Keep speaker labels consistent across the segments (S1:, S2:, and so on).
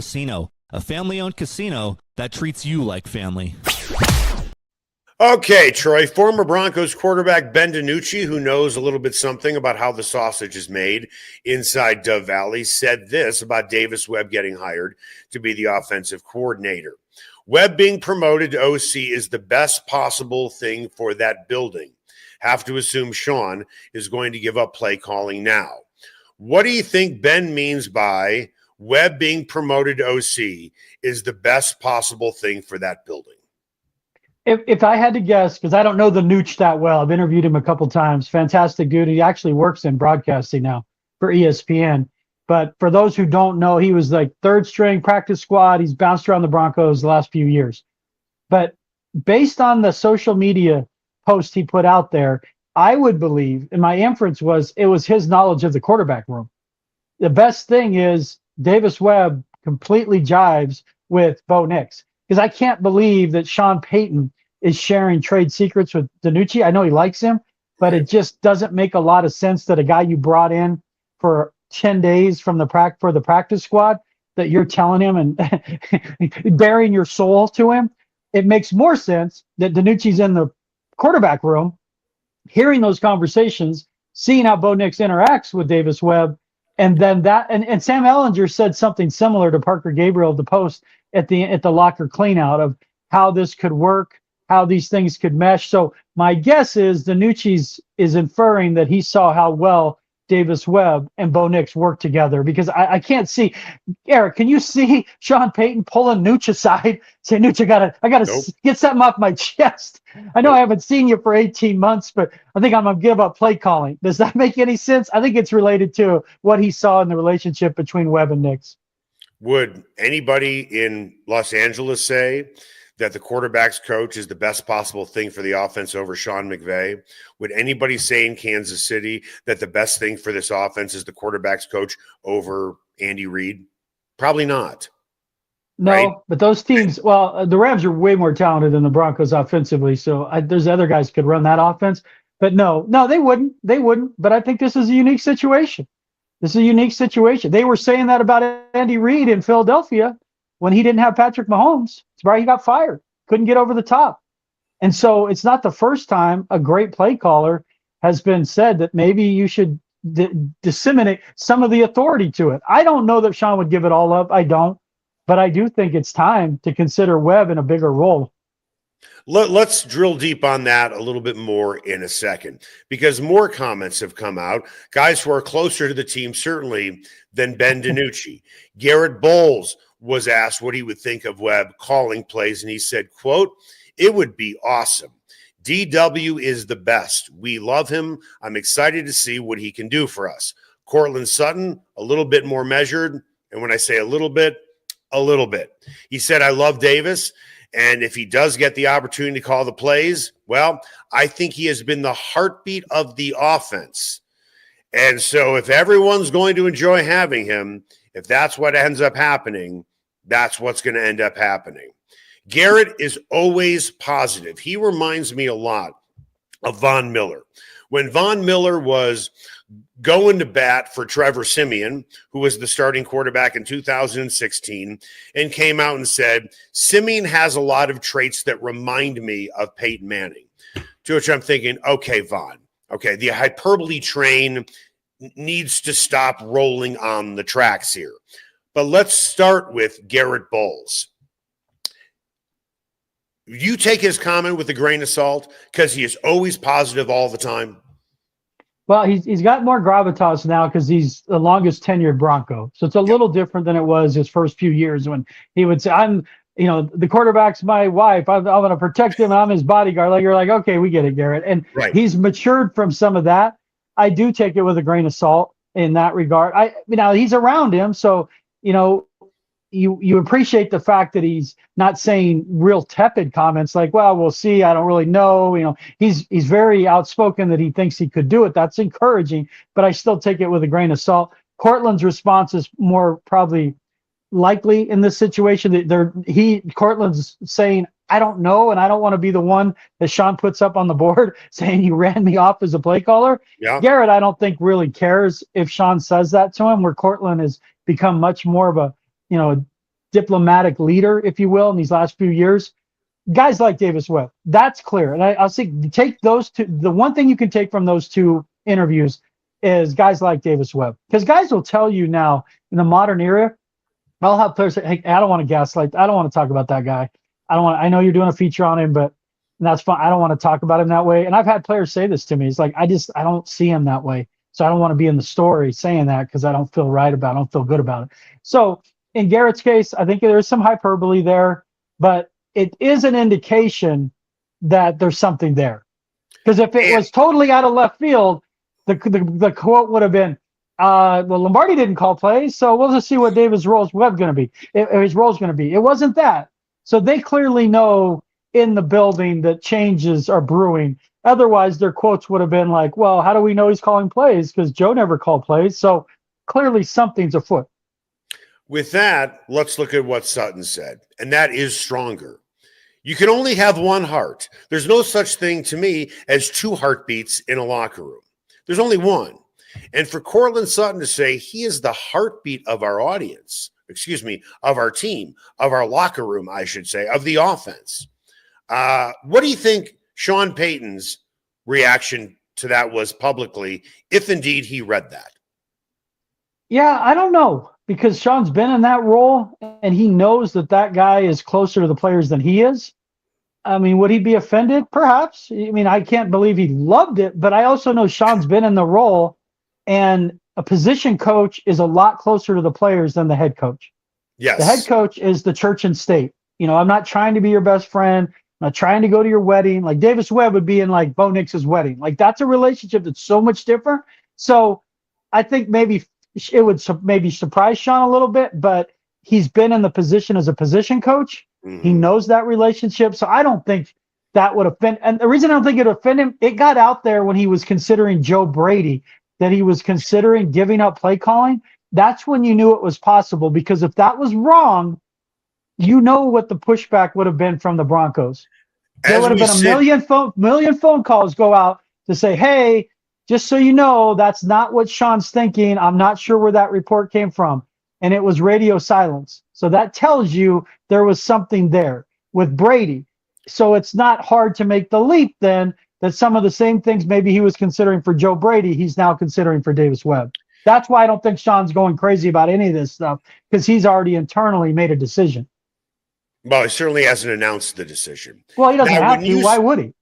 S1: Casino, a family-owned casino that treats you like family.
S2: Okay, Troy, former Broncos quarterback Ben DiNucci, who knows a little bit something about how the sausage is made inside Dove Valley, said this about Davis Webb getting hired to be the offensive coordinator. Webb being promoted to OC is the best possible thing for that building. Have to assume Sean is going to give up play calling now. What do you think Ben means by Webb being promoted to OC is the best possible thing for that building?
S3: If I had to guess, because I don't know the Nooch that well, I've interviewed him a couple times. Fantastic dude. He actually works in broadcasting now for ESPN. But for those who don't know, he was like third string practice squad. He's bounced around the Broncos the last few years. But based on the social media post he put out there, I would believe, and my inference was, it was his knowledge of the quarterback room. The best thing is Davis Webb completely jives with Bo Nix, because I can't believe that Sean Payton is sharing trade secrets with DiNucci. I know he likes him, but it just doesn't make a lot of sense that a guy you brought in for 10 days from the practice squad, that you're telling him and bearing your soul to him. It makes more sense that DiNucci's in the quarterback room, hearing those conversations, seeing how Bo Nix interacts with Davis Webb, and then that. And Sam Ellinger said something similar to Parker Gabriel at the post at the locker cleanout of how this could work, how these things could mesh. So my guess is DiNucci is inferring that he saw how well Davis Webb and Bo Nix work together, because I can't see. Eric, can you see Sean Payton pulling Nooch aside, saying, Nooch, I gotta get something off my chest. I know I haven't seen you for 18 months, but I think I'm gonna give up play calling. Does that make any sense? I think it's related to what he saw in the relationship between Webb and Nix.
S2: Would anybody in Los Angeles say that the quarterback's coach is the best possible thing for the offense over Sean McVay? Would anybody say in Kansas City that the best thing for this offense is the quarterback's coach over Andy Reid? Probably not.
S3: No, right? But those teams, well, the Rams are way more talented than the Broncos offensively, so there's other guys who could run that offense. But no, they wouldn't. They wouldn't. But I think this is a unique situation. This is a unique situation. They were saying that about Andy Reid in Philadelphia when he didn't have Patrick Mahomes. It's why he got fired. Couldn't get over the top. And so it's not the first time a great play caller has been said that maybe you should disseminate some of the authority to it. I don't know that Sean would give it all up. I don't. But I do think it's time to consider Webb in a bigger role.
S2: Let's drill deep on that a little bit more in a second, because more comments have come out. Guys who are closer to the team, certainly, than Ben DiNucci. Garett Bolles was asked what he would think of Webb calling plays, and he said, quote, "It would be awesome. DW is the best. We love him. I'm excited to see what he can do for us." Courtland Sutton, a little bit more measured. And when I say a little bit. He said, "I love Davis. And if he does get the opportunity to call the plays, well, I think he has been the heartbeat of the offense. And so if everyone's going to enjoy having him, if that's what ends up happening, that's what's going to end up happening." Garett is always positive. He reminds me a lot of Von Miller. When Von Miller was going to bat for Trevor Siemian, who was the starting quarterback in 2016, and came out and said, "Siemian has a lot of traits that remind me of Peyton Manning." To which I'm thinking, okay, Von, okay, the hyperbole train needs to stop rolling on the tracks here. But let's start with Garett Bolles. You take his comment with a grain of salt because he is always positive all the time.
S3: Well, he's got more gravitas now because he's the longest tenured Bronco. So it's a little different than it was his first few years when he would say, the quarterback's my wife. I'm going to protect him. I'm his bodyguard. Like, you're like, okay, we get it, Garett. And He's matured from some of that. I do take it with a grain of salt in that regard. He's around him. So, you appreciate the fact that he's not saying real tepid comments like, well, we'll see. I don't really know. He's very outspoken that he thinks he could do it. That's encouraging, but I still take it with a grain of salt. Courtland's response is more probably likely in this situation. Courtland's saying, I don't know, and I don't want to be the one that Sean puts up on the board saying you ran me off as a play caller. Yeah. Garett, I don't think really cares if Sean says that to him, where Courtland has become much more of a diplomatic leader, if you will, in these last few years. Guys like Davis Webb, that's clear. And I'll say take those two. The one thing you can take from those two interviews is guys like Davis Webb, because guys will tell you now in the modern era. I'll have players say, "Hey, I don't want to gaslight. I don't want to talk about that guy. I don't want. I know you're doing a feature on him, but that's fine. I don't want to talk about him that way." And I've had players say this to me. It's like I don't see him that way, so I don't want to be in the story saying that because I don't feel right about it. I don't feel good about it. So in Garett's case, I think there's some hyperbole there, but it is an indication that there's something there. Because if it was totally out of left field, the quote would have been, well, Lombardi didn't call plays, so we'll just see what Davis Webb going to be. His role's going to be. It wasn't that. So they clearly know in the building that changes are brewing. Otherwise, their quotes would have been like, well, how do we know he's calling plays? Because Joe never called plays. So clearly something's afoot.
S2: With that, let's look at what Sutton said, and that is stronger. You can only have one heart. There's no such thing to me as two heartbeats in a locker room. There's only one. And for Courtland Sutton to say he is the heartbeat of our audience, of our team, of our locker room, I should say, of the offense. What do you think Sean Payton's reaction to that was publicly, if indeed he read that?
S3: Yeah, I don't know, because Sean's been in that role and he knows that guy is closer to the players than he is. I mean, would he be offended? Perhaps. I mean, I can't believe he loved it, but I also know Sean's been in the role, and a position coach is a lot closer to the players than the head coach.
S2: Yes.
S3: The head coach is the church and state. You know, I'm not trying to be your best friend. I'm not trying to go to your wedding. Like Davis Webb would be in like Bo Nix's wedding. Like that's a relationship that's so much different. So I think maybe it would maybe surprise Sean a little bit, but he's been in the position as a position coach. Mm-hmm. He knows that relationship. So I don't think that would offend. And the reason I don't think it would offend him, it got out there when he was considering Joe Brady, that he was considering giving up play calling. That's when you knew it was possible, because if that was wrong, you know what the pushback would have been from the Broncos. There would have been a million phone calls go out to say, hey, just so you know, that's not what Sean's thinking. I'm not sure where that report came from. And it was radio silence. So that tells you there was something there with Brady. So it's not hard to make the leap then that some of the same things maybe he was considering for Joe Brady, he's now considering for Davis Webb. That's why I don't think Sean's going crazy about any of this stuff, because he's already internally made a decision.
S2: Well, he certainly hasn't announced the decision.
S3: Well, he doesn't have to. Why would he?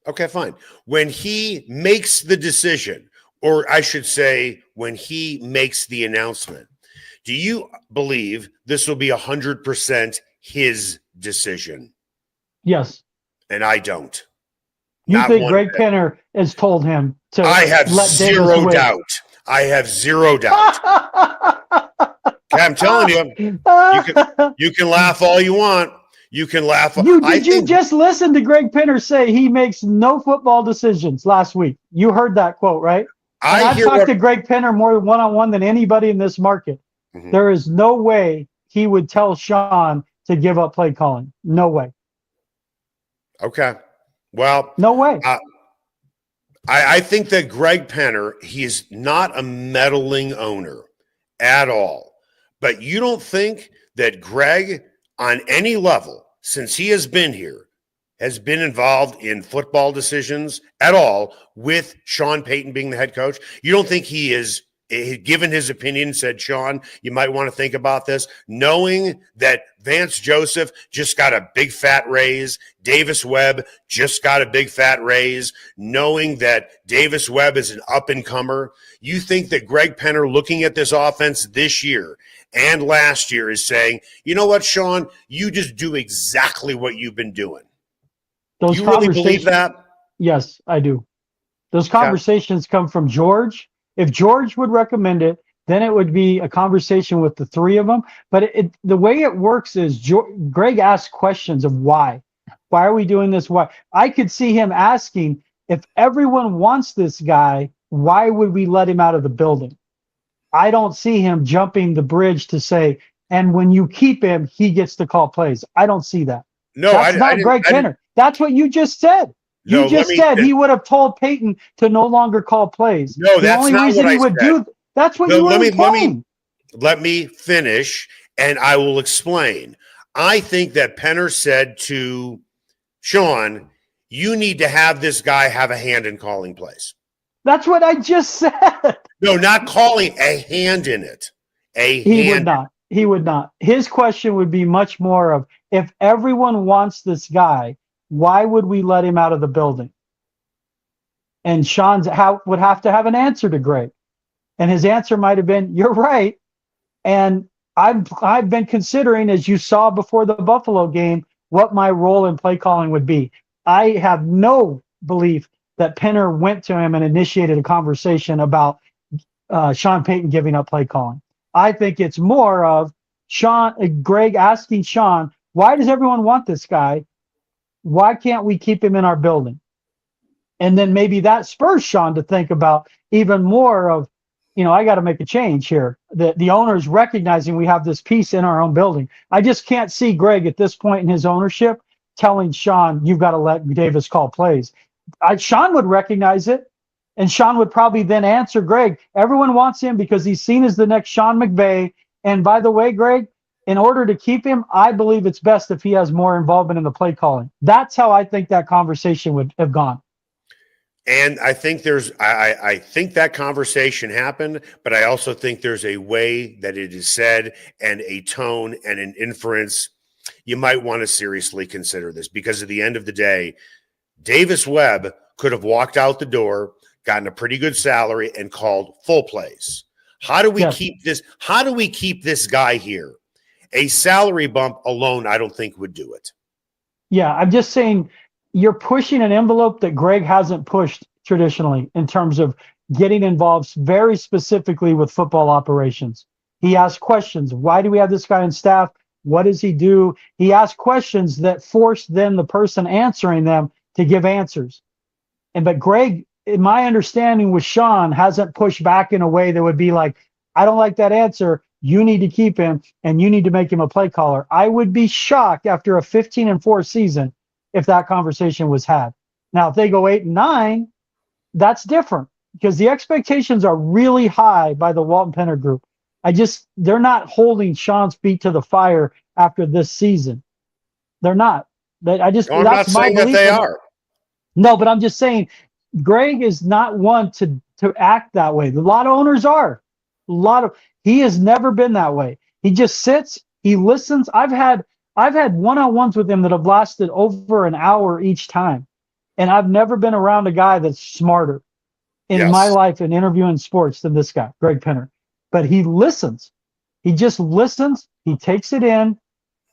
S2: Okay, fine. When he makes the decision, or I should say, when he makes the announcement, do you believe this will be 100% his decision?
S3: Yes.
S2: And I don't.
S3: You think Greg Penner has told him to
S2: I have
S3: let
S2: zero doubt. I have zero doubt. I'm telling you, you can laugh all you want. You can laugh.
S3: Did you just listen to Greg Penner say he makes no football decisions last week? You heard that quote, right? I've talked to Greg Penner more one-on-one than anybody in this market. Mm-hmm. There is no way he would tell Sean to give up play calling. No way.
S2: Okay. Well,
S3: no way.
S2: I think that Greg Penner, he's not a meddling owner at all. But you don't think that Greg, on any level, since he has been here, has been involved in football decisions at all with Sean Payton being the head coach? You don't think he is, given his opinion, said, Sean, you might want to think about this, knowing that Vance Joseph just got a big fat raise, Davis Webb just got a big fat raise, knowing that Davis Webb is an up-and-comer? You think that Greg Penner, looking at this offense this year and last year, is saying, you know what, Sean, you just do exactly what you've been doing? You really believe that?
S3: Yes, I do. Those conversations come from George. If George would recommend it, then it would be a conversation with the three of them. But the way it works is Greg asks questions of why. Why are we doing this? Why? I could see him asking, if everyone wants this guy, why would we let him out of the building? I don't see him jumping the bridge to say, and when you keep him, he gets to call plays. I don't see that.
S2: No,
S3: that's not Greg Penner. That's what you just said. You just said he would have told Payton to no longer call plays.
S2: No, that's not what I said.
S3: That's what you were implying.
S2: Let me finish, And I will explain. I think that Penner said to Sean, you need to have this guy have a hand in calling plays.
S3: That's what I just said.
S2: No, not calling, a hand in it.
S3: He would not. He would not. His question would be much more of, if everyone wants this guy, why would we let him out of the building? And Sean would have to have an answer to Greg. And his answer might have been, you're right. And I've been considering, as you saw before the Buffalo game, what my role in play calling would be. I have no belief that Penner went to him and initiated a conversation about Sean Payton giving up play calling. I think it's more of Greg asking Sean, why does everyone want this guy? Why can't we keep him in our building? And then maybe that spurs Sean to think about even more of, I got to make a change here. The owner's recognizing we have this piece in our own building. I just can't see Greg at this point in his ownership telling Sean, you've got to let Davis call plays. Sean would recognize it, and Sean would probably then answer Greg. Everyone wants him because he's seen as the next Sean McVay. And by the way, Greg, in order to keep him, I believe it's best if he has more involvement in the play calling. That's how I think that conversation would have gone.
S2: And I think I think that conversation happened, but I also think there's a way that it is said and a tone and an inference. You might want to seriously consider this, because at the end of the day, Davis Webb could have walked out the door, gotten a pretty good salary, and called full plays. How do we keep this? How do we keep this guy here? A salary bump alone, I don't think would do it.
S3: Yeah, I'm just saying, you're pushing an envelope that Greg hasn't pushed traditionally in terms of getting involved very specifically with football operations. He asks questions. Why do we have this guy on staff? What does he do? He asks questions that force then the person answering them to give answers. But Greg, in my understanding with Sean, hasn't pushed back in a way that would be like, I don't like that answer. You need to keep him, and you need to make him a play caller. I would be shocked after a 15-4 season if that conversation was had. Now, if they go 8-9, that's different, because the expectations are really high by the Walton Penner group. They're not holding Sean's feet to the fire after this season. They're not. I'm not saying that they are. No, but I'm just saying Greg is not one to act that way. A lot of owners are. He has never been that way. He just sits, he listens. I've had one-on-ones with him that have lasted over an hour each time. And I've never been around a guy that's smarter in my life in interviewing sports than this guy, Greg Penner. But he listens. He just listens. He takes it in.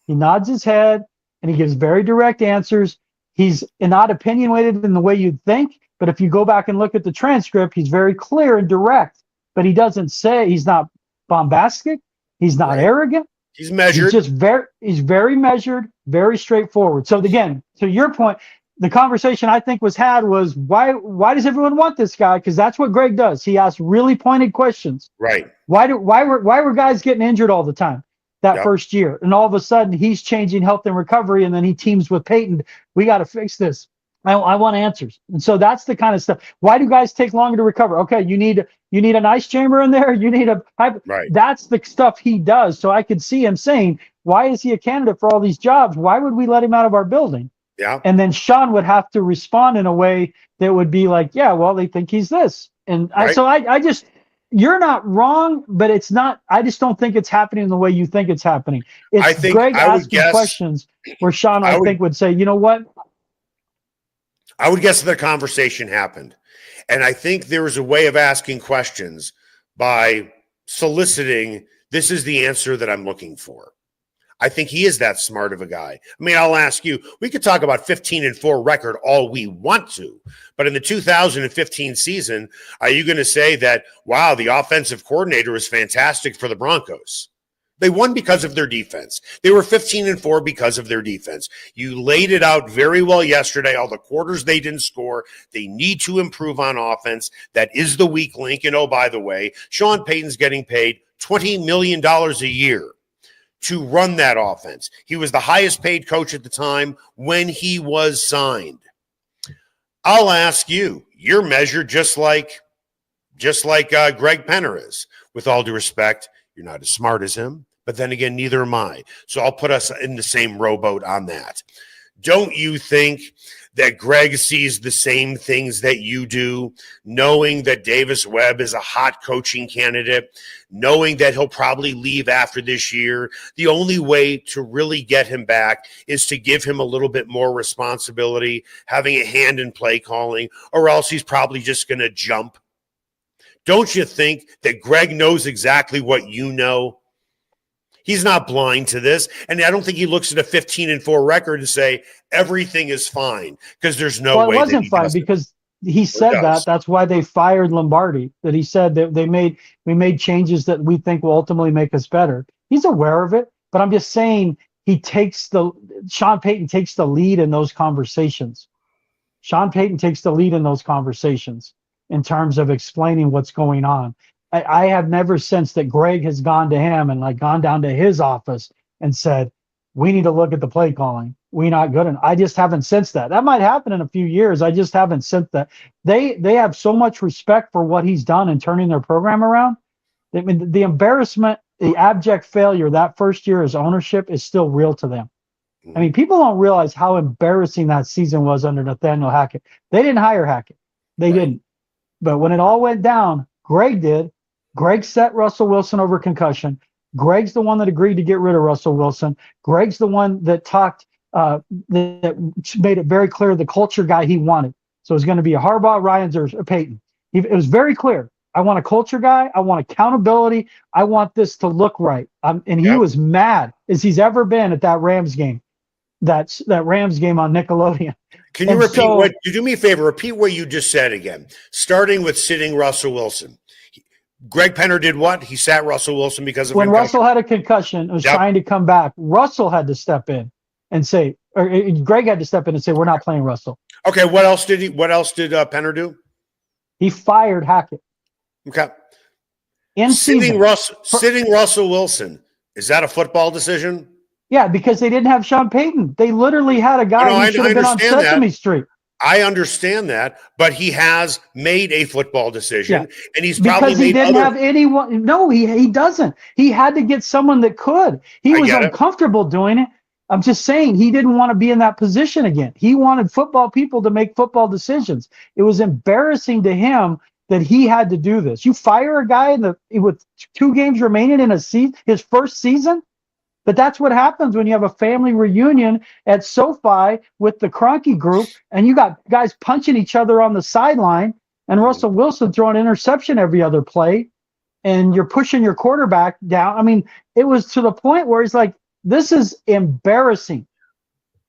S3: He nods his head, and he gives very direct answers. He's not opinionated in the way you'd think, but if you go back and look at the transcript, he's very clear and direct. But he doesn't say, he's not bombastic. He's not arrogant.
S2: He's measured.
S3: He's very measured, very straightforward. So again, to your point, the conversation I think was had was, why does everyone want this guy? Because that's what Greg does. He asks really pointed questions.
S2: Right.
S3: Why were guys getting injured all the time that first year? And all of a sudden he's changing health and recovery, and then he teams with Payton. We got to fix this. I want answers. And so that's the kind of stuff. Why do guys take longer to recover? Okay, you need an ice chamber in there. You need
S2: right.
S3: That's the stuff he does. So I could see him saying, why is he a candidate for all these jobs? Why would we let him out of our building?
S2: Yeah.
S3: And then Sean would have to respond in a way that would be like, yeah, well, they think he's this. And I just, you're not wrong, but it's not, I just don't think it's happening the way you think it's happening. It's Greg asking questions where Sean, I think, would say, you know what?
S2: I would guess the conversation happened. And I think there was a way of asking questions by soliciting, this is the answer that I'm looking for. I think he is that smart of a guy. I mean, I'll ask you, we could talk about 15-4 record all we want to, but in the 2015 season, are you going to say that, wow, the offensive coordinator is fantastic for the Broncos? They won because of their defense. They were 15-4 because of their defense. You laid it out very well yesterday. All the quarters they didn't score. They need to improve on offense. That is the weak link. And oh, by the way, Sean Payton's getting paid $20 million a year to run that offense. He was the highest paid coach at the time when he was signed. I'll ask you, you're measured just like Greg Penner is. With all due respect, you're not as smart as him, But then again, neither am I. So I'll put us in the same rowboat on that. Don't you think that Greg sees the same things that you do, knowing that Davis Webb is a hot coaching candidate, knowing that he'll probably leave after this year? The only way to really get him back is to give him a little bit more responsibility, having a hand in play calling, or else he's probably just going to jump. Don't you think that Greg knows exactly what you know? He's not blind to this. And I don't think he looks at a 15-4 record and say everything is fine, because there's no way.
S3: Well, it wasn't fine because he said that. That's why they fired Lombardi, that he said that we made changes that we think will ultimately make us better. He's aware of it, but I'm just saying Sean Payton takes the lead in those conversations. Sean Payton takes the lead in those conversations in terms of explaining what's going on. I have never sensed that Greg has gone to him and like gone down to his office and said, we need to look at the play calling. We're not good enough. I just haven't sensed that. That might happen in a few years. I just haven't sensed that. They have so much respect for what he's done in turning their program around. I mean, the embarrassment, the abject failure that first year as ownership is still real to them. I mean, people don't realize how embarrassing that season was under Nathaniel Hackett. They didn't hire Hackett. They didn't. But when it all went down, Greg did. Greg set Russell Wilson over concussion. Greg's the one that agreed to get rid of Russell Wilson. Greg's the one that that made it very clear the culture guy he wanted. So it's going to be a Harbaugh, Ryans, or Payton. It was very clear. I want a culture guy. I want accountability. I want this to look right. And he was mad as he's ever been at that Rams game. That Rams game on Nickelodeon.
S2: Can you repeat what you do me a favor? Repeat what you just said again. Starting with sitting Russell Wilson. Greg Penner did what? He sat Russell Wilson because of
S3: when
S2: concussion.
S3: Russell had a concussion and was trying to come back. Russell had to step in and say, or Greg had to step in and say, we're not playing Russell.
S2: Okay, what else did Penner do?
S3: He fired Hackett.
S2: Okay.
S3: Sitting
S2: Russell Wilson. Is that a football decision?
S3: Yeah, because they didn't have Sean Payton. They literally had a guy who should have been on Sesame Street.
S2: I understand that, but he has made a football decision, and he's
S3: because
S2: probably
S3: he didn't have anyone. No, he doesn't. He had to get someone that could. He was uncomfortable doing it. I'm just saying he didn't want to be in that position again. He wanted football people to make football decisions. It was embarrassing to him that he had to do this. You fire a guy with 2 games remaining in his first season. But that's what happens when you have a family reunion at SoFi with the Kroenke group, and you got guys punching each other on the sideline, and Russell Wilson throwing an interception every other play, and you're pushing your quarterback down. I mean, it was to the point where he's like, this is embarrassing.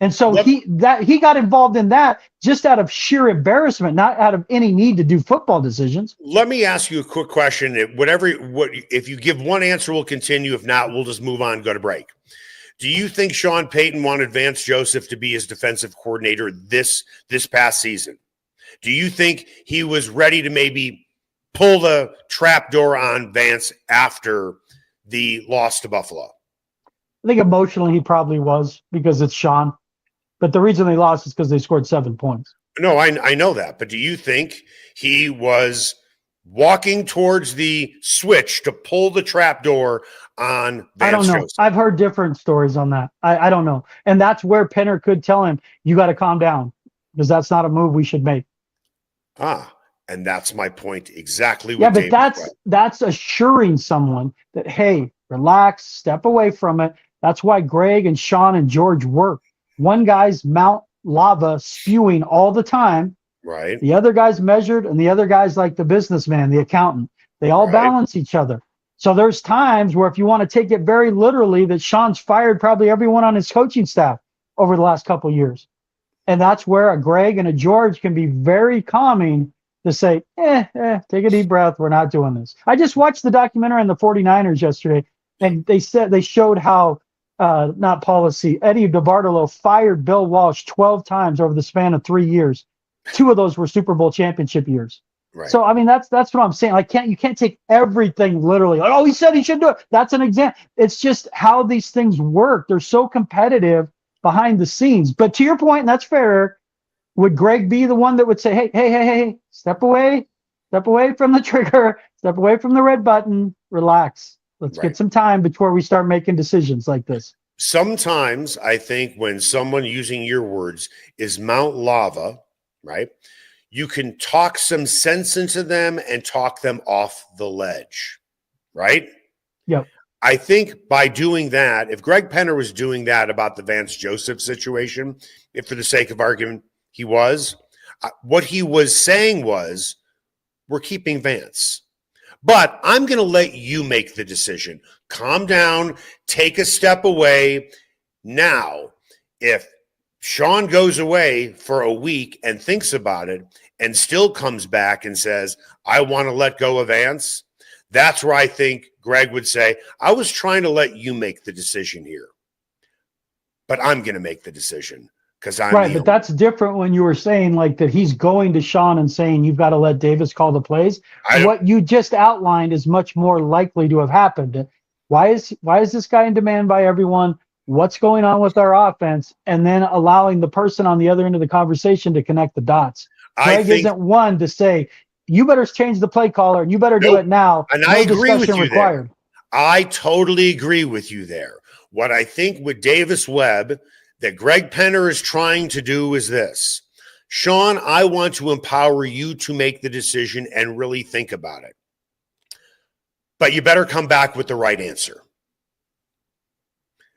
S3: And so he got involved in that just out of sheer embarrassment, not out of any need to do football decisions.
S2: Let me ask you a quick question. If you give one answer, we'll continue. If not, we'll just move on, go to break. Do you think Sean Payton wanted Vance Joseph to be his defensive coordinator this past season? Do you think he was ready to maybe pull the trap door on Vance after the loss to Buffalo?
S3: I think emotionally he probably was, because it's Sean. But the reason they lost is because they scored 7 points.
S2: No, I know that. But do you think he was walking towards the switch to pull the trap door on Vance
S3: I don't know.
S2: Joseph?
S3: I've heard different stories on that. I don't know. And that's where Penner could tell him, you got to calm down, because that's not a move we should make.
S2: And that's my point exactly.
S3: Yeah, but that's assuring someone that, hey, relax, step away from it. That's why Greg and Sean and George work. One guy's Mount Lava spewing all the time.
S2: Right.
S3: The other guy's measured, and the other guy's like the businessman, the accountant. They all balance each other. So there's times where, if you want to take it very literally, that Sean's fired probably everyone on his coaching staff over the last couple of years. And that's where a Greg and a George can be very calming to say, take a deep breath. We're not doing this. I just watched the documentary on the 49ers yesterday, and they showed how Eddie DeBartolo fired Bill Walsh 12 times over the span of 3 years. 2 of those were Super Bowl championship years. Right. So, I mean, that's what I'm saying. You can't take everything literally. Like, oh, he said he should do it. That's an example. It's just how these things work. They're so competitive behind the scenes. But to your point, and that's fair, would Greg be the one that would say, hey, step away from the trigger, step away from the red button, relax. Let's get some time before we start making decisions like this.
S2: Sometimes I think when someone, using your words, is Mount Lava, right? You can talk some sense into them and talk them off the ledge, right?
S3: Yep.
S2: I think by doing that, if Greg Penner was doing that about the Vance Joseph situation, if for the sake of argument he was, what he was saying was, we're keeping Vance. But I'm going to let you make the decision. Calm down, take a step away. Now, if Sean goes away for a week and thinks about it and still comes back and says, I want to let go of Vance, that's where I think Greg would say, I was trying to let you make the decision here, but I'm going to make the decision because I'm
S3: right. But that's different when you were saying like that he's going to Sean and saying you've got to let Davis call the plays. What you just outlined is much more likely to have happened. Why is this guy in demand by everyone? What's going on with our offense? And then allowing the person on the other end of the conversation to connect the dots. Greg isn't one to say, you better change the play caller and you better do it now.
S2: And
S3: no
S2: I agree with you
S3: required.
S2: there. I totally agree with you there. What I think with Davis Webb that Greg Penner is trying to do is this. Sean, I want to empower you to make the decision and really think about it. But you better come back with the right answer.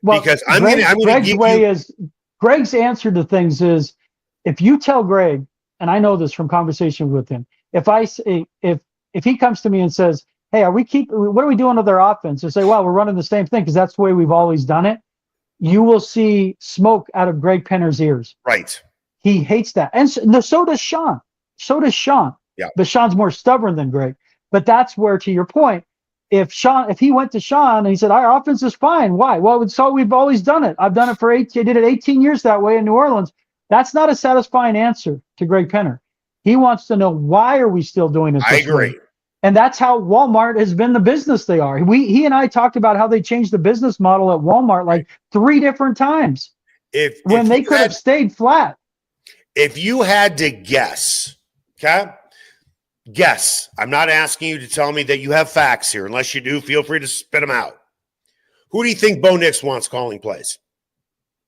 S3: Well,
S2: because I'm going to give you
S3: Greg's answer to things is if you tell Greg, and I know this from conversation with him, if he comes to me and says, hey, what are we doing with our offense? I say, well, we're running the same thing because that's the way we've always done it. You will see smoke out of Greg Penner's ears.
S2: Right.
S3: He hates that. And so does Sean.
S2: Yeah.
S3: But Sean's more stubborn than Greg. But that's where, to your point, if he went to Sean and he said, our offense is fine. Why? Well, it's so we've always done it. I've done it I did it 18 years that way in New Orleans. That's not a satisfying answer to Greg Penner. He wants to know, why are we still doing it this way? And that's how Walmart has been the business they are. He and I talked about how they changed the business model at Walmart like 3 different times when they could have stayed flat.
S2: If you had to guess, okay? Guess. I'm not asking you to tell me that you have facts here. Unless you do, feel free to spit them out. Who do you think Bo Nix wants calling plays?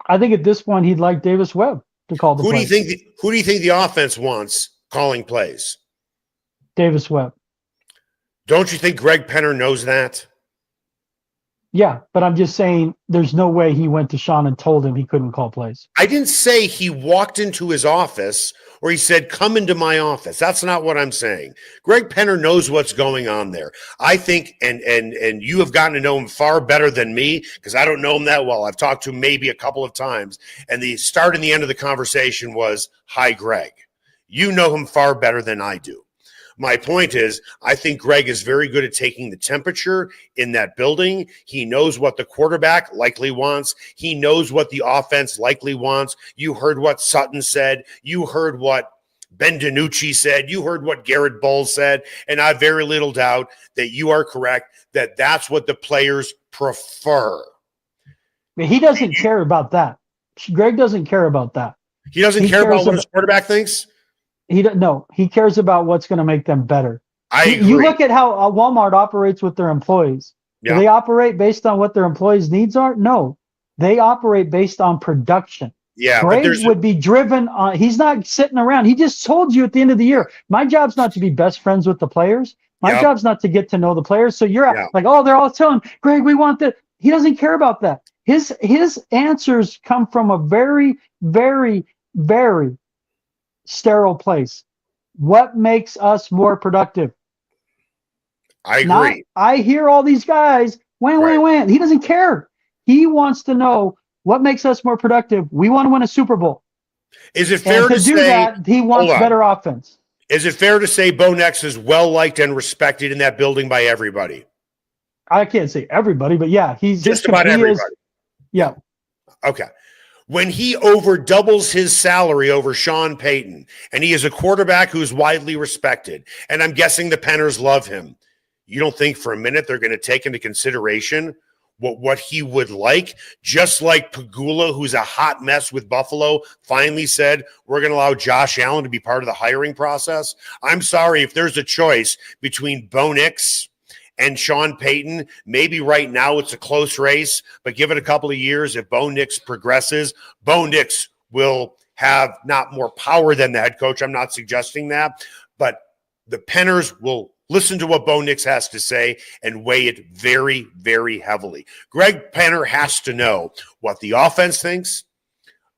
S3: I think at this point he'd like Davis Webb to call the plays.
S2: Who do you think the offense wants calling plays?
S3: Davis Webb.
S2: Don't you think Greg Penner knows that?
S3: Yeah, but I'm just saying there's no way he went to Sean and told him he couldn't call plays.
S2: I didn't say he walked into his office or he said, come into my office. That's not what I'm saying. Greg Penner knows what's going on there. I think, and you have gotten to know him far better than me because I don't know him that well. I've talked to him maybe a couple of times. And the start and the end of the conversation was, hi, Greg. You know him far better than I do. My point is, I think Greg is very good at taking the temperature in that building. He knows what the quarterback likely wants. He knows what the offense likely wants. You heard what Sutton said. You heard what DiNucci said. You heard what Garett Bolles said. And I have very little doubt that you are correct, that that's what the players prefer.
S3: He doesn't care about that. Greg doesn't care about that.
S2: He doesn't care about what his quarterback thinks?
S3: He cares about what's going to make them better.
S2: I agree.
S3: You look at how Walmart operates with their employees.
S2: Yeah.
S3: Do they operate based on what their employees' needs are? No. They operate based on production.
S2: Yeah,
S3: Greg would be driven on. He's not sitting around. He just told you at the end of the year, my job's not to be best friends with the players. My job's not to get to know the players. So you're like, oh, they're all telling Greg, we want that. He doesn't care about that. His answers come from a very, very, very sterile place. What makes us more productive?
S2: I agree.
S3: I hear all these guys, when. He doesn't care. He wants to know what makes us more productive. We want to win a Super Bowl.
S2: Is it fair to
S3: do
S2: say
S3: that? He wants better offense.
S2: Is it fair to say Bo Nix is well liked and respected in that building by everybody?
S3: I can't say everybody, but yeah, he's
S2: just about everybody.
S3: Yeah.
S2: Okay. When he over doubles his salary over Sean Payton, and he is a quarterback who's widely respected, and I'm guessing the Penners love him, you don't think for a minute they're going to take into consideration what he would like? Just like Pagula, who's a hot mess with Buffalo, finally said, we're going to allow Josh Allen to be part of the hiring process. I'm sorry, if there's a choice between Bo Nix and Sean Payton, maybe right now it's a close race, but give it a couple of years. If Bo Nix progresses, Bo Nix will have not more power than the head coach. I'm not suggesting that, but the Penners will listen to what Bo Nix has to say and weigh it very, very heavily. Greg Penner has to know what the offense thinks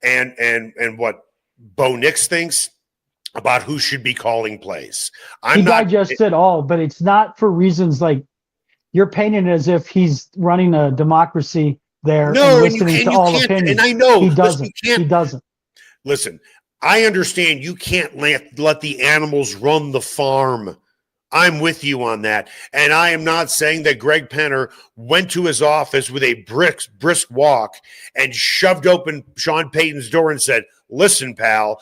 S2: and what Bo Nix thinks about who should be calling plays.
S3: He digested all, but it's not for reasons like you're painting it as if he's running a democracy there and listening to all opinions.
S2: And I know
S3: he doesn't.
S2: Listen, I understand you can't let the animals run the farm. I'm with you on that. And I am not saying that Greg Penner went to his office with a brisk walk and shoved open Sean Payton's door and said, listen, pal,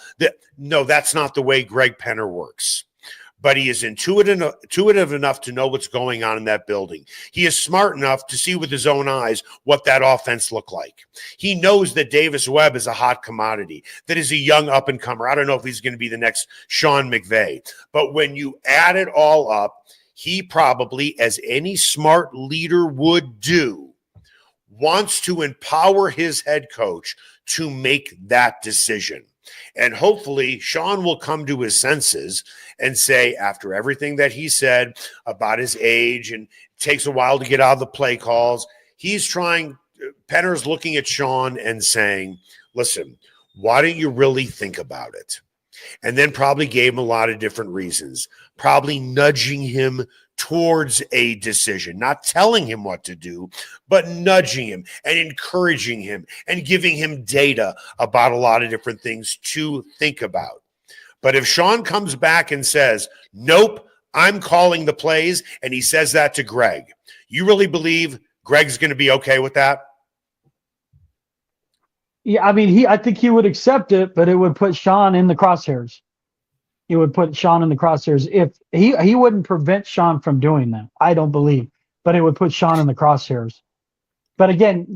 S2: no, that's not the way Greg Penner works. But he is intuitive enough to know what's going on in that building. He is smart enough to see with his own eyes what that offense looked like. He knows that Davis Webb is a hot commodity, that is a young up-and-comer. I don't know if he's going to be the next Sean McVay. But when you add it all up, he probably, as any smart leader would do, wants to empower his head coach to make that decision. And hopefully Sean will come to his senses and say, after everything that he said about his age and it takes a while to get out of the play calls, Penner's looking at Sean and saying, listen, why don't you really think about it? And then probably gave him a lot of different reasons, probably nudging him towards a decision, not telling him what to do, but nudging him and encouraging him and giving him data about a lot of different things to think about. But if Sean comes back and says, nope, I'm calling the plays, and he says that to Greg, you really believe Greg's going to be okay with that?
S3: Yeah, I mean, I think he would accept it, but it would put Sean in the crosshairs. It would put Sean in the crosshairs. If he wouldn't prevent Sean from doing that, I don't believe, but it would put Sean in the crosshairs. But again,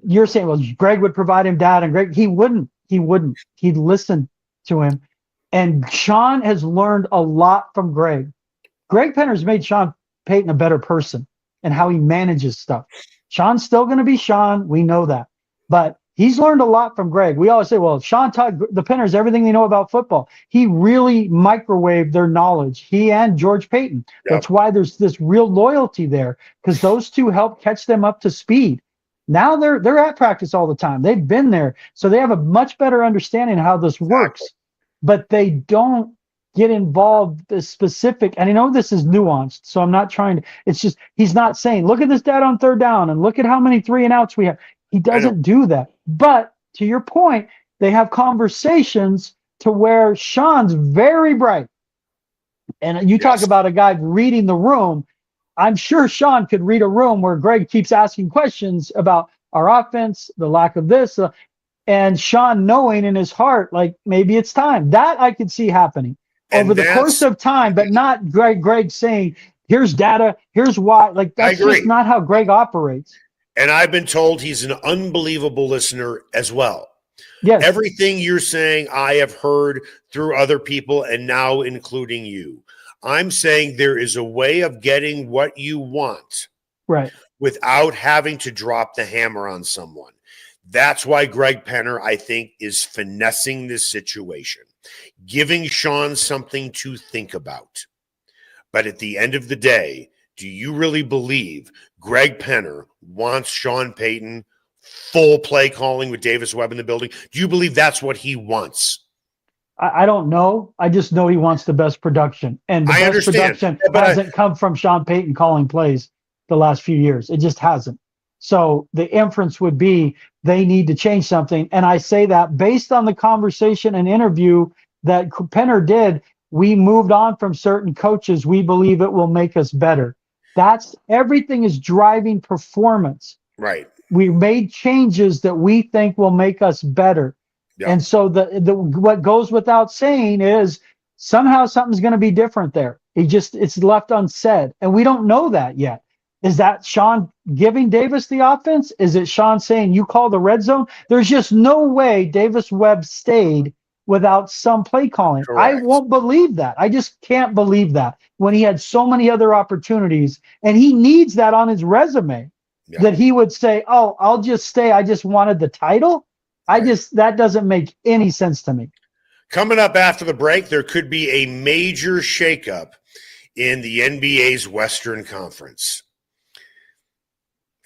S3: you're saying, well, Greg would provide him data, and Greg, he wouldn't. He'd listen to him. And Sean has learned a lot from Greg. Greg Penner's made Sean Payton a better person and how he manages stuff. Sean's still going to be Sean. We know that. But he's learned a lot from Greg. We always say, well, Sean taught the Penners everything they know about football. He really microwaved their knowledge, he and George Payton. Yep. That's why there's this real loyalty there, because those two help catch them up to speed. Now they're at practice all the time. They've been there. So they have a much better understanding of how this works. But they don't get involved the specific. And I know this is nuanced, so I'm not trying to. It's just he's not saying, look at this data on third down and look at how many 3-and-outs we have. He doesn't do that. But to your point, they have conversations to where Sean's very bright. And you talk about a guy reading the room. I'm sure Sean could read a room where Greg keeps asking questions about our offense, the lack of this, and Sean knowing in his heart, like, maybe it's time. That I could see happening over the course of time, but not Greg saying, here's data, here's why. Like, that's just not how Greg operates.
S2: And I've been told he's an unbelievable listener as well.
S3: Yes.
S2: Everything you're saying, I have heard through other people and now including you. I'm saying there is a way of getting what you want,
S3: right,
S2: without having to drop the hammer on someone. That's why Greg Penner, I think, is finessing this situation, giving Sean something to think about. But at the end of the day, do you really believe Greg Penner wants Sean Payton full play calling with Davis Webb in the building? Do you believe that's what he wants?
S3: I don't know. I just know he wants the best production. And the best production hasn't come from Sean Payton calling plays the last few years. It just hasn't. So the inference would be they need to change something. And I say that based on the conversation and interview that Penner did, we moved on from certain coaches. We believe it will make us better. That's everything is driving performance.
S2: Right.
S3: We made changes that we think will make us better. Yep. And so the what goes without saying is somehow something's going to be different there. It's left unsaid. And we don't know that yet. Is that Sean giving Davis the offense? Is it Sean saying, you call the red zone? There's just no way Davis Webb stayed without some play calling.
S2: Correct.
S3: I won't believe that. I just can't believe that when he had so many other opportunities, and he needs that on his resume, that he would say, oh, I'll just stay. I just wanted the title. That doesn't make any sense to me.
S2: Coming up after the break, there could be a major shakeup in the NBA's Western Conference.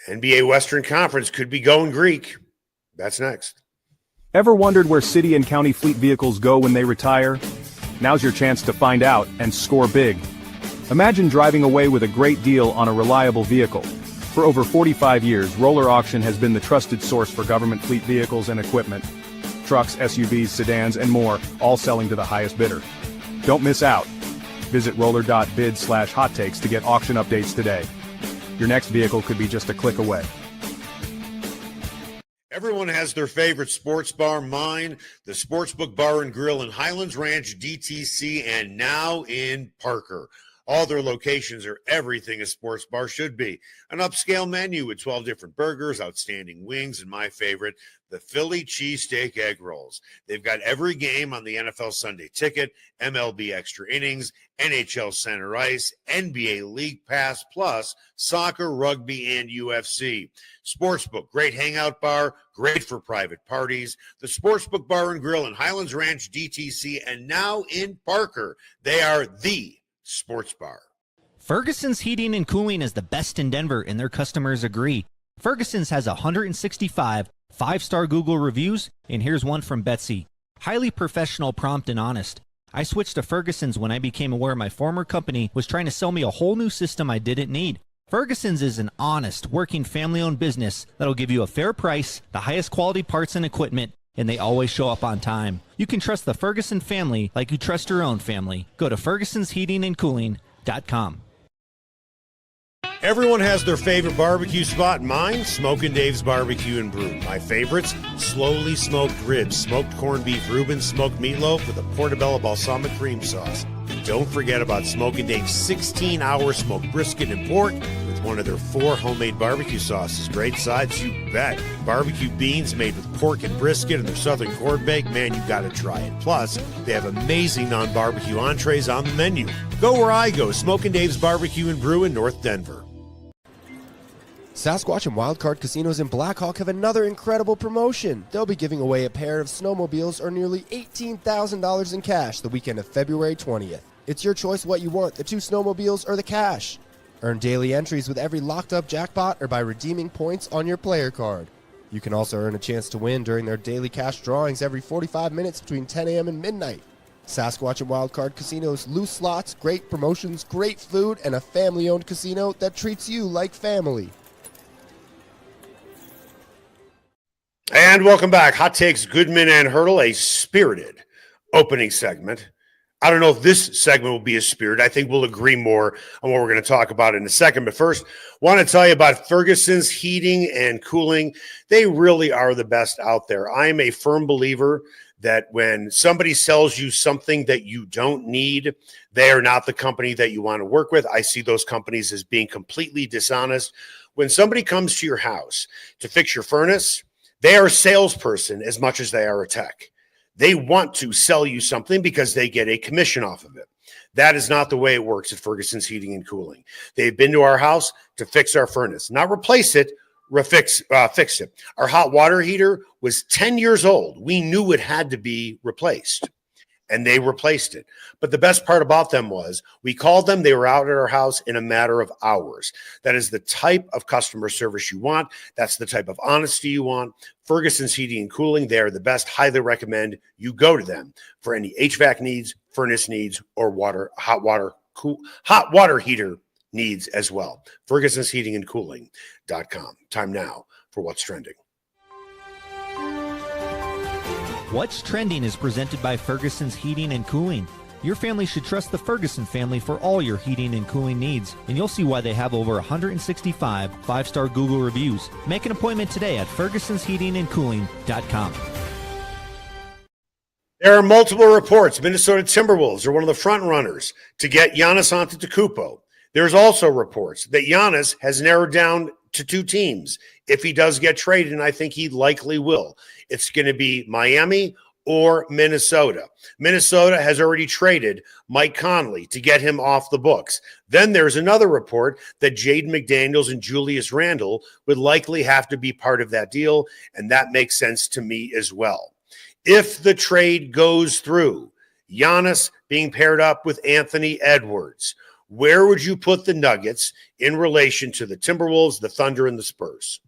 S2: NBA Western Conference could be going Greek. That's next.
S4: Ever wondered where city and county fleet vehicles go when they retire? Now's your chance to find out and score big. Imagine driving away with a great deal on a reliable vehicle. For over 45 years, Roller Auction has been the trusted source for government fleet vehicles and equipment. Trucks, SUVs, sedans, and more, all selling to the highest bidder. Don't miss out. Visit roller.bid/hot takes to get auction updates today. Your next vehicle could be just a click away.
S2: Everyone has their favorite sports bar. Mine, the Sportsbook Bar and Grill in Highlands Ranch, DTC, and now in Parker. All their locations are everything a sports bar should be. An upscale menu with 12 different burgers, outstanding wings, and my favorite, the Philly cheesesteak egg rolls. They've got every game on the NFL Sunday Ticket, MLB Extra Innings, NHL Center Ice, NBA League Pass, plus soccer, rugby, and UFC. Sportsbook, great hangout bar, great for private parties. The Sportsbook Bar and Grill in Highlands Ranch, DTC, and now in Parker. They are the sports bar.
S1: Ferguson's Heating and Cooling is the best in Denver, and their customers agree. Ferguson's has 165 5-star Google reviews, and here's one from Betsy. Highly professional, prompt, and honest. I switched to Ferguson's when I became aware my former company was trying to sell me a whole new system I didn't need. Ferguson's is an honest, working, family-owned business that'll give you a fair price, the highest quality parts and equipment, and they always show up on time. You can trust the Ferguson family like you trust your own family. Go to fergusonsheatingandcooling.com.
S2: Everyone has their favorite barbecue spot. Mine, Smokin' Dave's Barbecue and Brew. My favorites, slowly smoked ribs, smoked corned beef Reuben, smoked meatloaf with a portobello balsamic cream sauce. Don't forget about Smokin' Dave's 16-hour smoked brisket and pork with one of their 4 homemade barbecue sauces. Great sides, you bet. Barbecue beans made with pork and brisket and their southern corned bake. Man, you gotta try it. Plus, they have amazing non-barbecue entrees on the menu. Go where I go, Smokin' Dave's Barbecue and Brew in North Denver.
S5: Sasquatch and Wildcard Casinos in Blackhawk have another incredible promotion. They'll be giving away a pair of snowmobiles or nearly $18,000 in cash the weekend of February 20th. It's your choice what you want, the 2 snowmobiles or the cash. Earn daily entries with every locked-up jackpot or by redeeming points on your player card. You can also earn a chance to win during their daily cash drawings every 45 minutes between 10 a.m. and midnight. Sasquatch and Wildcard Casinos, loose slots, great promotions, great food, and a family-owned casino that treats you like family.
S2: And welcome back. Hot Takes, Goodman and Hurdle, a spirited opening segment. I don't know if this segment will be as spirited. I think we'll agree more on what we're going to talk about in a second. But first, want to tell you about Ferguson's Heating and Cooling. They really are the best out there. I'm a firm believer that when somebody sells you something that you don't need, they are not the company that you want to work with. I see those companies as being completely dishonest. When somebody comes to your house to fix your furnace, they are a salesperson as much as they are a tech. They want to sell you something because they get a commission off of it. That is not the way it works at Ferguson's Heating and Cooling. They've been to our house to fix our furnace, not replace it, fix it. Our hot water heater was 10 years old. We knew it had to be replaced, and they replaced it. But the best part about them was we called them. They were out at our house in a matter of hours. That is the type of customer service you want. That's the type of honesty you want. Ferguson's Heating and Cooling, they are the best. Highly recommend you go to them for any HVAC needs, furnace needs, or hot water heater needs as well. Ferguson's Heating and Cooling.com. Time now for What's Trending.
S1: What's Trending is presented by Ferguson's Heating and Cooling. Your family should trust the Ferguson family for all your heating and cooling needs, and you'll see why they have over 165 5-star Google reviews. Make an appointment today at fergusonsheatingandcooling.com.
S2: There are multiple reports. Minnesota Timberwolves are one of the front runners to get Giannis Antetokounmpo. There's also reports that Giannis has narrowed down to 2 teams if he does get traded, and I think he likely will. It's going to be Miami or Minnesota. Minnesota has already traded Mike Conley to get him off the books. Then there's another report that Jaden McDaniels and Julius Randle would likely have to be part of that deal, and that makes sense to me as well. If the trade goes through, Giannis being paired up with Anthony Edwards, where would you put the Nuggets in relation to the Timberwolves, the Thunder, and the Spurs?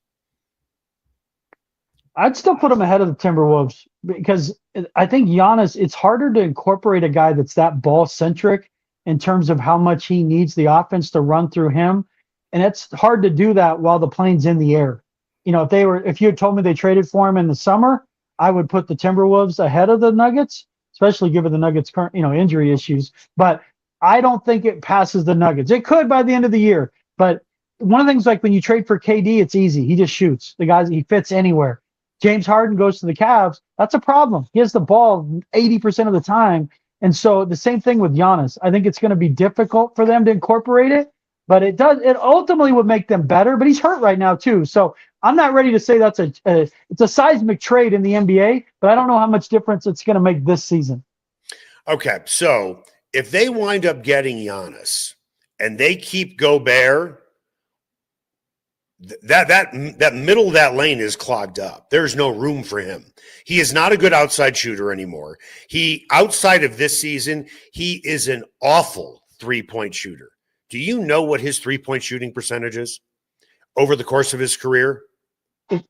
S3: I'd still put them ahead of the Timberwolves because I think Giannis, it's harder to incorporate a guy that's that ball-centric in terms of how much he needs the offense to run through him. And it's hard to do that while the plane's in the air. You know, if you had told me they traded for him in the summer, I would put the Timberwolves ahead of the Nuggets, especially given the Nuggets' current, injury issues. But I don't think it passes the Nuggets. It could by the end of the year. But one of the things, like when you trade for KD, it's easy. He just shoots. He fits anywhere. James Harden goes to the Cavs. That's a problem. He has the ball 80% of the time. And so the same thing with Giannis. I think it's going to be difficult for them to incorporate it, but it ultimately would make them better. But he's hurt right now too. So I'm not ready to say that's it's a seismic trade in the NBA, but I don't know how much difference it's going to make this season.
S2: Okay, so if they wind up getting Giannis and they keep Gobert, that middle of that lane is clogged up. There's no room for him. He is not a good outside shooter anymore. Outside of this season, he is an awful three-point shooter. Do you know what his three-point shooting percentage is over the course of his career?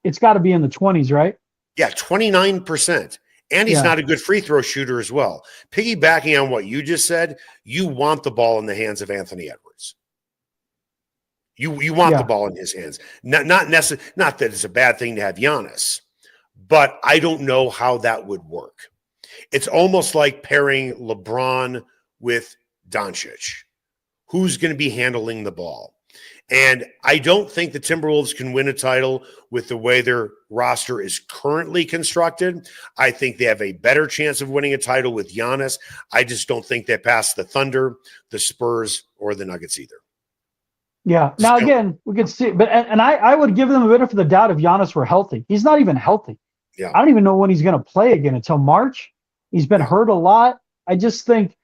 S3: It's got to be in the 20s, right?
S2: Yeah, 29%. And he's not a good free throw shooter as well. Piggybacking on what you just said, you want the ball in the hands of Anthony Edwards. You want the ball in his hands. Not that it's a bad thing to have Giannis, but I don't know how that would work. It's almost like pairing LeBron with Doncic. Who's going to be handling the ball? And I don't think the Timberwolves can win a title with the way their roster is currently constructed. I think they have a better chance of winning a title with Giannis. I just don't think they pass the Thunder, the Spurs, or the Nuggets either.
S3: Yeah. Now, again, we could see, but and I would give them a benefit of the doubt if Giannis were healthy. He's not even healthy.
S2: Yeah.
S3: I don't even know when he's going to play again until March. He's been hurt a lot. I just think,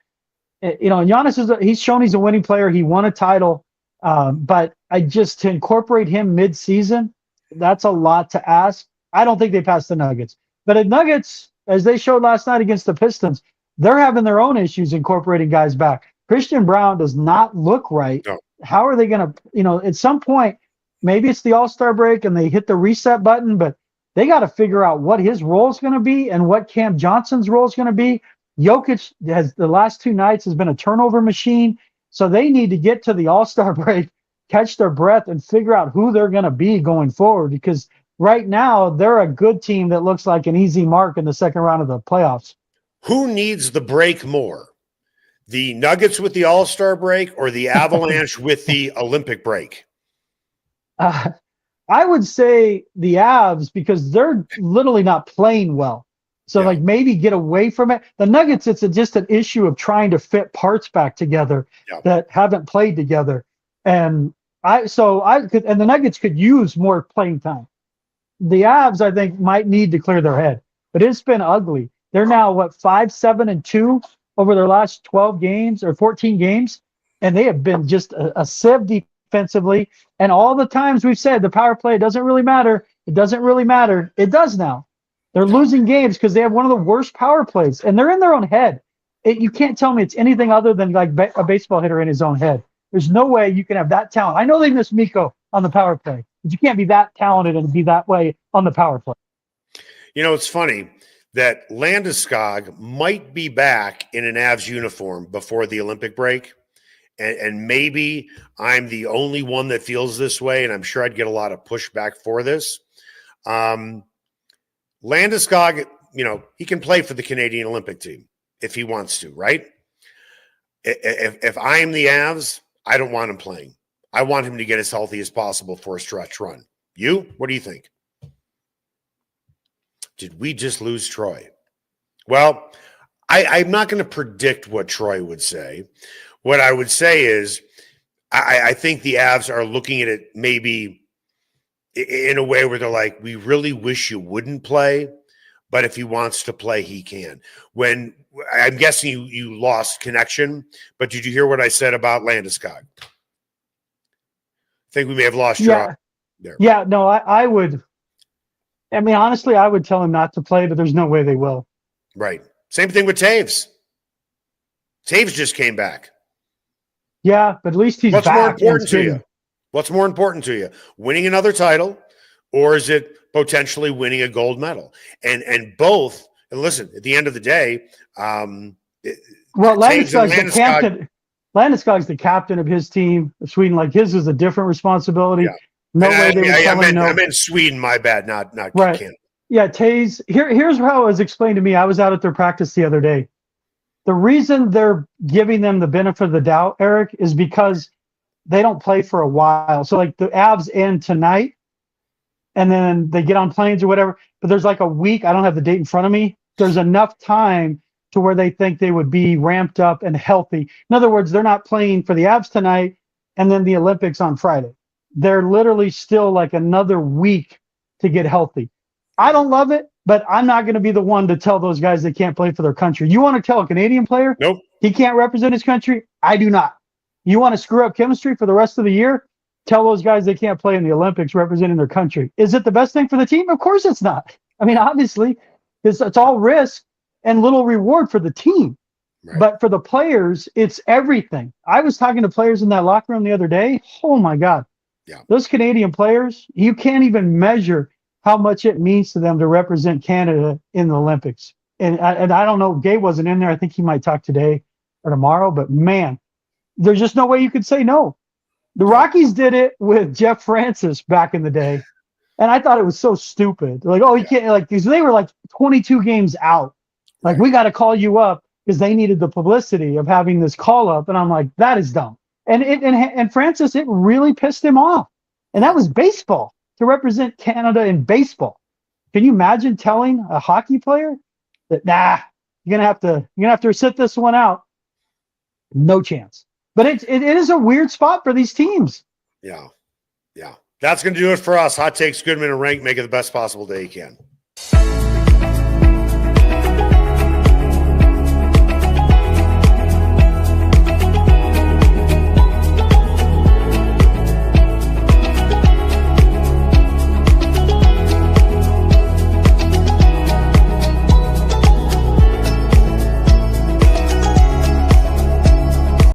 S3: Giannis he's shown he's a winning player. He won a title. But to incorporate him mid-season, that's a lot to ask. I don't think they pass the Nuggets. But at Nuggets, as they showed last night against the Pistons, they're having their own issues incorporating guys back. Christian Brown does not look right.
S2: No.
S3: How are they going to, at some point, maybe it's the All-Star break and they hit the reset button, but they got to figure out what his role is going to be and what Cam Johnson's role is going to be. Jokic the last two nights has been a turnover machine. So they need to get to the All-Star break, catch their breath, and figure out who they're going to be going forward. Because right now, they're a good team that looks like an easy mark in the second round of the playoffs.
S2: Who needs the break more? The Nuggets with the All-Star break or the Avalanche with the Olympic break?
S3: I would say the Avs because they're literally not playing well. So, maybe get away from it. The Nuggets, it's just an issue of trying to fit parts back together that haven't played together. And the Nuggets could use more playing time. The Avs, I think, might need to clear their head. But it's been ugly. They're now, 5-7-2 over their last 12 games or 14 games. And they have been just a sieve defensively. And all the times we've said the power play doesn't really matter. It doesn't really matter. It does now. They're losing games because they have one of the worst power plays, and they're in their own head. You can't tell me it's anything other than like a baseball hitter in his own head. There's no way you can have that talent. I know they miss Miko on the power play, but you can't be that talented and be that way on the power play.
S2: It's funny that Landeskog might be back in an Avs uniform before the Olympic break, and maybe I'm the only one that feels this way, and I'm sure I'd get a lot of pushback for this. Landeskog, he can play for the Canadian Olympic team if he wants to, right? If I'm the Avs, I don't want him playing. I want him to get as healthy as possible for a stretch run. You? What do you think? Did we just lose Troy? Well, I'm not going to predict what Troy would say. What I would say is I think the Avs are looking at it maybe in a way where they're like, we really wish you wouldn't play, but if he wants to play, he can. When I'm guessing you lost connection, but did you hear what I said about Landeskog? I think we may have lost your there.
S3: Yeah, no, I would. I mean, honestly, I would tell him not to play, but there's no way they will.
S2: Right. Same thing with Taves. Taves just came back.
S3: Yeah, but at least he's
S2: What's
S3: back.
S2: more important to you? What's more important to you? Winning another title, or is it potentially winning a gold medal? And both. And listen, at the end of the day,
S3: well, Landeskog's the captain. Landeskog's the captain of his team. Sweden, like his is a different responsibility.
S2: Yeah.
S3: No way they would tell him no.
S2: I meant Sweden. My bad. Not
S3: right.
S2: Canada.
S3: Yeah, Taves. Here's how it was explained to me. I was out at their practice the other day. The reason they're giving them the benefit of the doubt, Eric, is because they don't play for a while. So like the Avs end tonight, and then they get on planes or whatever. But there's like a week. I don't have the date in front of me. There's enough time to where they think they would be ramped up and healthy. In other words, they're not playing for the Avs tonight and then the Olympics on Friday. They're literally still like another week to get healthy. I don't love it, but I'm not going to be the one to tell those guys they can't play for their country. You want to tell a Canadian player he can't represent his country? I do not. You want to screw up chemistry for the rest of the year? Tell those guys they can't play in the Olympics representing their country. Is it the best thing for the team? Of course it's not. I mean, obviously, it's all risk and little reward for the team. Right. But for the players, it's everything. I was talking to players in that locker room the other day. Oh, my God.
S2: Yeah.
S3: Those Canadian players, you can't even measure how much it means to them to represent Canada in the Olympics. And I don't know, Gabe wasn't in there. I think he might talk today or tomorrow. But, man, there's just no way you could say no. The Rockies did it with Jeff Francis back in the day. And I thought it was so stupid. Like, oh, you can't, like, because they were like 22 games out. Like, we got to call you up because they needed the publicity of having this call up. And I'm like, that is dumb. And Francis, it really pissed him off. And that was baseball, to represent Canada in baseball. Can you imagine telling a hockey player that, you're gonna have to sit this one out? No chance. But it is a weird spot for these teams.
S2: Yeah. That's going to do it for us. Hot Takes, Goodman and Renck. Make it the best possible day you can.